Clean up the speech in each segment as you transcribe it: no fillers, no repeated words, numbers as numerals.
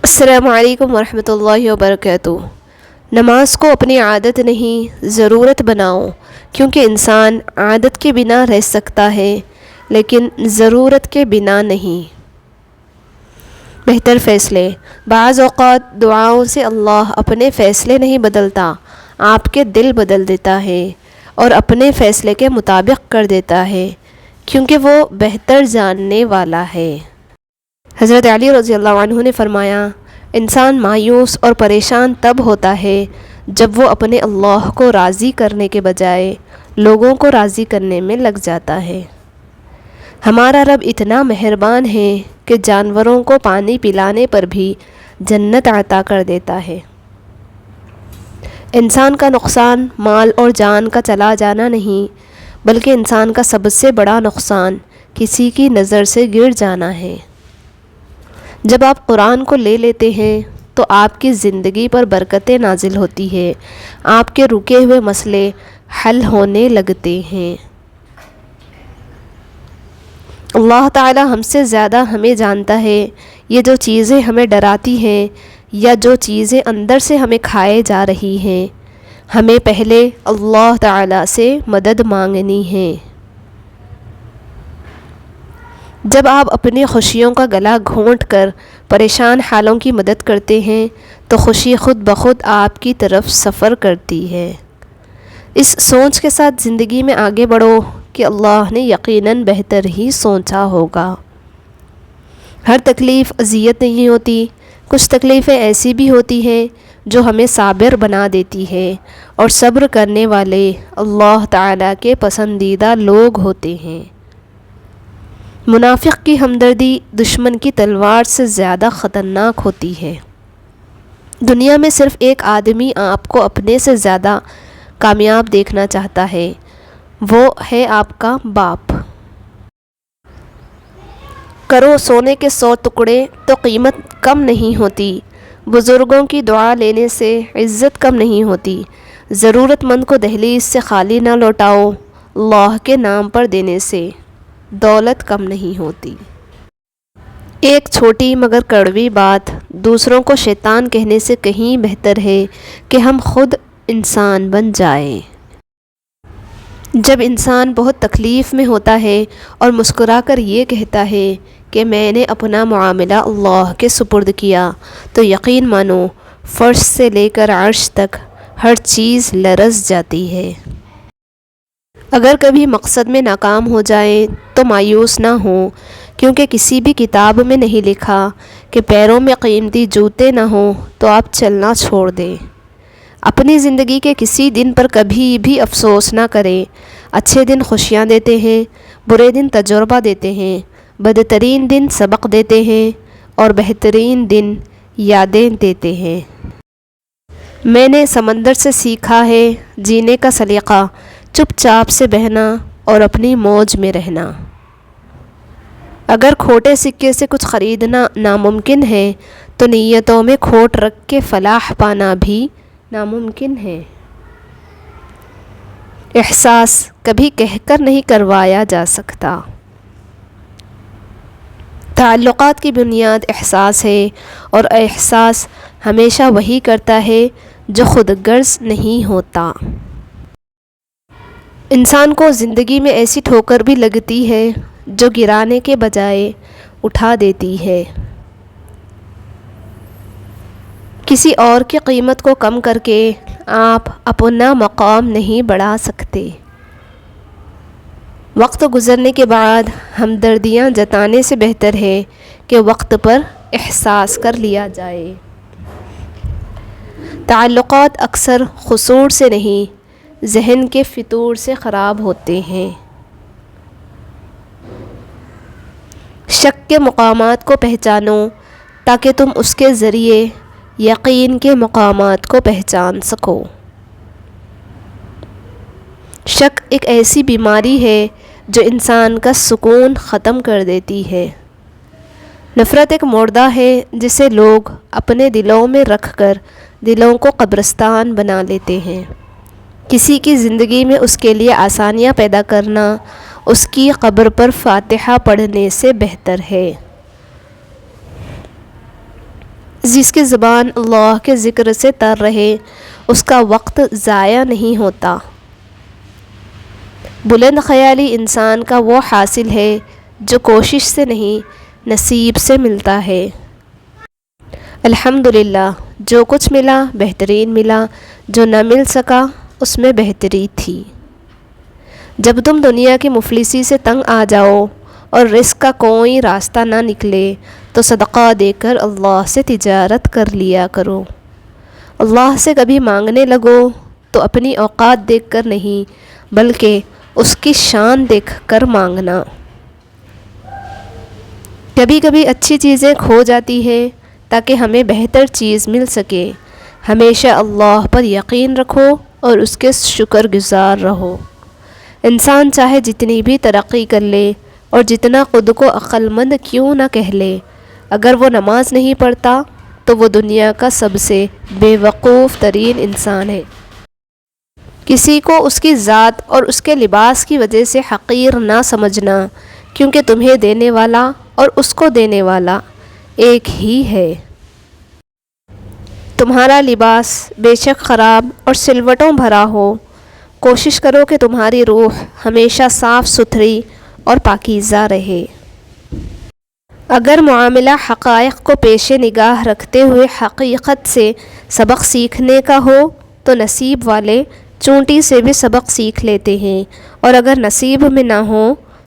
السلام علیکم ورحمۃ اللہ وبرکاتہ۔ نماز کو اپنی عادت نہیں ضرورت بناؤ، کیونکہ انسان عادت کے بنا رہ سکتا ہے لیکن ضرورت کے بنا نہیں۔ بہتر فیصلے۔ بعض اوقات دعاؤں سے اللہ اپنے فیصلے نہیں بدلتا، آپ کے دل بدل دیتا ہے اور اپنے فیصلے کے مطابق کر دیتا ہے، کیونکہ وہ بہتر جاننے والا ہے۔ حضرت علی رضی اللہ عنہ نے فرمایا، انسان مایوس اور پریشان تب ہوتا ہے جب وہ اپنے اللہ کو راضی کرنے کے بجائے لوگوں کو راضی کرنے میں لگ جاتا ہے۔ ہمارا رب اتنا مہربان ہے کہ جانوروں کو پانی پلانے پر بھی جنت عطا کر دیتا ہے۔ انسان کا نقصان مال اور جان کا چلا جانا نہیں، بلکہ انسان کا سب سے بڑا نقصان کسی کی نظر سے گر جانا ہے۔ جب آپ قرآن کو لے لیتے ہیں تو آپ کی زندگی پر برکتیں نازل ہوتی ہے، آپ کے رکے ہوئے مسئلے حل ہونے لگتے ہیں۔ اللہ تعالی ہم سے زیادہ ہمیں جانتا ہے۔ یہ جو چیزیں ہمیں ڈراتی ہیں یا جو چیزیں اندر سے ہمیں کھائے جا رہی ہیں، ہمیں پہلے اللہ تعالی سے مدد مانگنی ہے۔ جب آپ اپنی خوشیوں کا گلا گھونٹ کر پریشان حالوں کی مدد کرتے ہیں تو خوشی خود بخود آپ کی طرف سفر کرتی ہے۔ اس سوچ کے ساتھ زندگی میں آگے بڑھو کہ اللہ نے یقیناً بہتر ہی سوچا ہوگا۔ ہر تکلیف اذیت نہیں ہوتی، کچھ تکلیفیں ایسی بھی ہوتی ہیں جو ہمیں صابر بنا دیتی ہے، اور صبر کرنے والے اللہ تعالیٰ کے پسندیدہ لوگ ہوتے ہیں۔ منافق کی ہمدردی دشمن کی تلوار سے زیادہ خطرناک ہوتی ہے۔ دنیا میں صرف ایک آدمی آپ کو اپنے سے زیادہ کامیاب دیکھنا چاہتا ہے، وہ ہے آپ کا باپ۔ کرو سونے کے 100 ٹکڑے تو قیمت کم نہیں ہوتی، بزرگوں کی دعا لینے سے عزت کم نہیں ہوتی، ضرورت مند کو دہلیز سے خالی نہ لوٹاؤ، اللہ کے نام پر دینے سے دولت کم نہیں ہوتی۔ ایک چھوٹی مگر کڑوی بات دوسروں کو شیطان کہنے سے کہیں بہتر ہے کہ ہم خود انسان بن جائیں۔ جب انسان بہت تکلیف میں ہوتا ہے اور مسکرا کر یہ کہتا ہے کہ میں نے اپنا معاملہ اللہ کے سپرد کیا، تو یقین مانو فرش سے لے کر عرش تک ہر چیز لرز جاتی ہے۔ اگر کبھی مقصد میں ناکام ہو جائیں تو مایوس نہ ہوں، کیونکہ کسی بھی کتاب میں نہیں لکھا کہ پیروں میں قیمتی جوتے نہ ہوں تو آپ چلنا چھوڑ دیں۔ اپنی زندگی کے کسی دن پر کبھی بھی افسوس نہ کریں۔ اچھے دن خوشیاں دیتے ہیں، برے دن تجربہ دیتے ہیں، بدترین دن سبق دیتے ہیں اور بہترین دن یادیں دیتے ہیں۔ میں نے سمندر سے سیکھا ہے جینے کا سلیقہ، چپ چاپ سے بہنا اور اپنی موج میں رہنا۔ اگر کھوٹے سکے سے کچھ خریدنا ناممکن ہے تو نیتوں میں کھوٹ رکھ کے فلاح پانا بھی ناممکن ہے۔ احساس کبھی کہہ کر نہیں کروایا جا سکتا۔ تعلقات کی بنیاد احساس ہے، اور احساس ہمیشہ وہی کرتا ہے جو خود غرض نہیں ہوتا۔ انسان کو زندگی میں ایسی ٹھوکر بھی لگتی ہے جو گرانے کے بجائے اٹھا دیتی ہے۔ کسی اور کی قیمت کو کم کر کے آپ اپنا مقام نہیں بڑھا سکتے۔ وقت گزرنے کے بعد ہمدردیاں جتانے سے بہتر ہے کہ وقت پر احساس کر لیا جائے۔ تعلقات اکثر قصور سے نہیں، ذہن کے فتور سے خراب ہوتے ہیں۔ شک کے مقامات کو پہچانو تاکہ تم اس کے ذریعے یقین کے مقامات کو پہچان سکو۔ شک ایک ایسی بیماری ہے جو انسان کا سکون ختم کر دیتی ہے۔ نفرت ایک مردہ ہے جسے لوگ اپنے دلوں میں رکھ کر دلوں کو قبرستان بنا لیتے ہیں۔ کسی کی زندگی میں اس کے لیے آسانیاں پیدا کرنا اس کی قبر پر فاتحہ پڑھنے سے بہتر ہے۔ جس کی زبان اللہ کے ذکر سے تر رہے اس کا وقت ضائع نہیں ہوتا۔ بلند خیالی انسان کا وہ حاصل ہے جو کوشش سے نہیں نصیب سے ملتا ہے۔ الحمدللہ جو کچھ ملا بہترین ملا، جو نہ مل سکا اس میں بہتری تھی۔ جب تم دنیا کی مفلسی سے تنگ آ جاؤ اور رزق کا کوئی راستہ نہ نکلے تو صدقہ دے کر اللہ سے تجارت کر لیا کرو۔ اللہ سے کبھی مانگنے لگو تو اپنی اوقات دیکھ کر نہیں بلکہ اس کی شان دیکھ کر مانگنا۔ کبھی کبھی اچھی چیزیں کھو جاتی ہیں تاکہ ہمیں بہتر چیز مل سکے۔ ہمیشہ اللہ پر یقین رکھو اور اس کے شکر گزار رہو۔ انسان چاہے جتنی بھی ترقی کر لے اور جتنا خود کو عقل مند کیوں نہ کہہ لے، اگر وہ نماز نہیں پڑھتا تو وہ دنیا کا سب سے بے وقوف ترین انسان ہے۔ کسی کو اس کی ذات اور اس کے لباس کی وجہ سے حقیر نہ سمجھنا، کیونکہ تمہیں دینے والا اور اس کو دینے والا ایک ہی ہے۔ تمہارا لباس بے شک خراب اور سلوٹوں بھرا ہو، کوشش کرو کہ تمہاری روح ہمیشہ صاف ستھری اور پاکیزہ رہے۔ اگر معاملہ حقائق کو پیش نگاہ رکھتے ہوئے حقیقت سے سبق سیکھنے کا ہو تو نصیب والے چونٹی سے بھی سبق سیکھ لیتے ہیں، اور اگر نصیب میں نہ ہو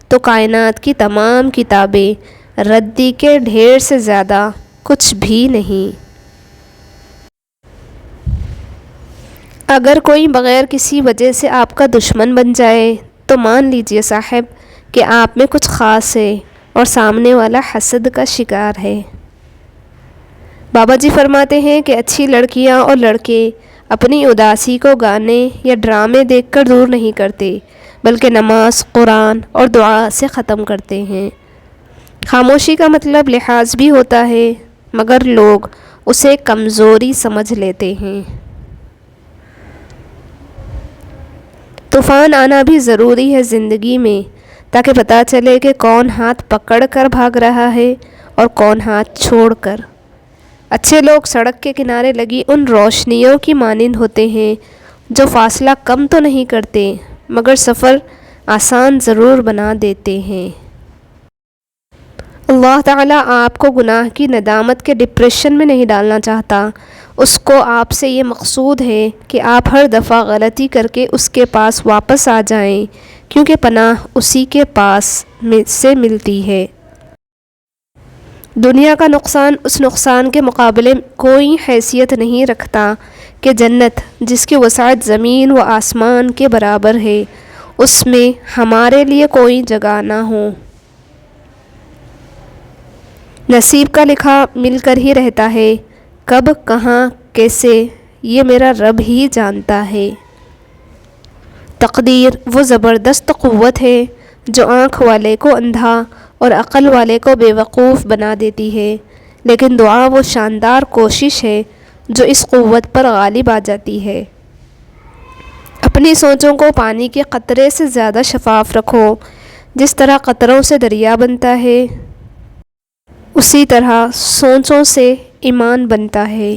تو کائنات کی تمام کتابیں ردی کے ڈھیر سے زیادہ کچھ بھی نہیں۔ اگر کوئی بغیر کسی وجہ سے آپ کا دشمن بن جائے تو مان لیجئے صاحب کہ آپ میں کچھ خاص ہے اور سامنے والا حسد کا شکار ہے۔ بابا جی فرماتے ہیں کہ اچھی لڑکیاں اور لڑکے اپنی اداسی کو گانے یا ڈرامے دیکھ کر دور نہیں کرتے بلکہ نماز، قرآن اور دعا سے ختم کرتے ہیں۔ خاموشی کا مطلب لحاظ بھی ہوتا ہے مگر لوگ اسے کمزوری سمجھ لیتے ہیں۔ طوفان آنا بھی ضروری ہے زندگی میں تاکہ پتہ چلے کہ کون ہاتھ پکڑ کر بھاگ رہا ہے اور کون ہاتھ چھوڑ کر۔ اچھے لوگ سڑک کے کنارے لگی ان روشنیوں کی مانند ہوتے ہیں جو فاصلہ کم تو نہیں کرتے مگر سفر آسان ضرور بنا دیتے ہیں۔ اللہ تعالیٰ آپ کو گناہ کی ندامت کے ڈپریشن میں نہیں ڈالنا چاہتا، اس کو آپ سے یہ مقصود ہے کہ آپ ہر دفعہ غلطی کر کے اس کے پاس واپس آ جائیں، کیونکہ پناہ اسی کے پاس سے ملتی ہے۔ دنیا کا نقصان اس نقصان کے مقابلے کوئی حیثیت نہیں رکھتا کہ جنت جس کی وسعت زمین و آسمان کے برابر ہے اس میں ہمارے لیے کوئی جگہ نہ ہو۔ نصیب کا لکھا مل کر ہی رہتا ہے، کب کہاں کیسے یہ میرا رب ہی جانتا ہے۔ تقدیر وہ زبردست قوت ہے جو آنکھ والے کو اندھا اور عقل والے کو بے وقوف بنا دیتی ہے، لیکن دعا وہ شاندار کوشش ہے جو اس قوت پر غالب آ جاتی ہے۔ اپنی سوچوں کو پانی کے قطرے سے زیادہ شفاف رکھو، جس طرح قطروں سے دریا بنتا ہے اسی طرح سوچوں سے ایمان بنتا ہے۔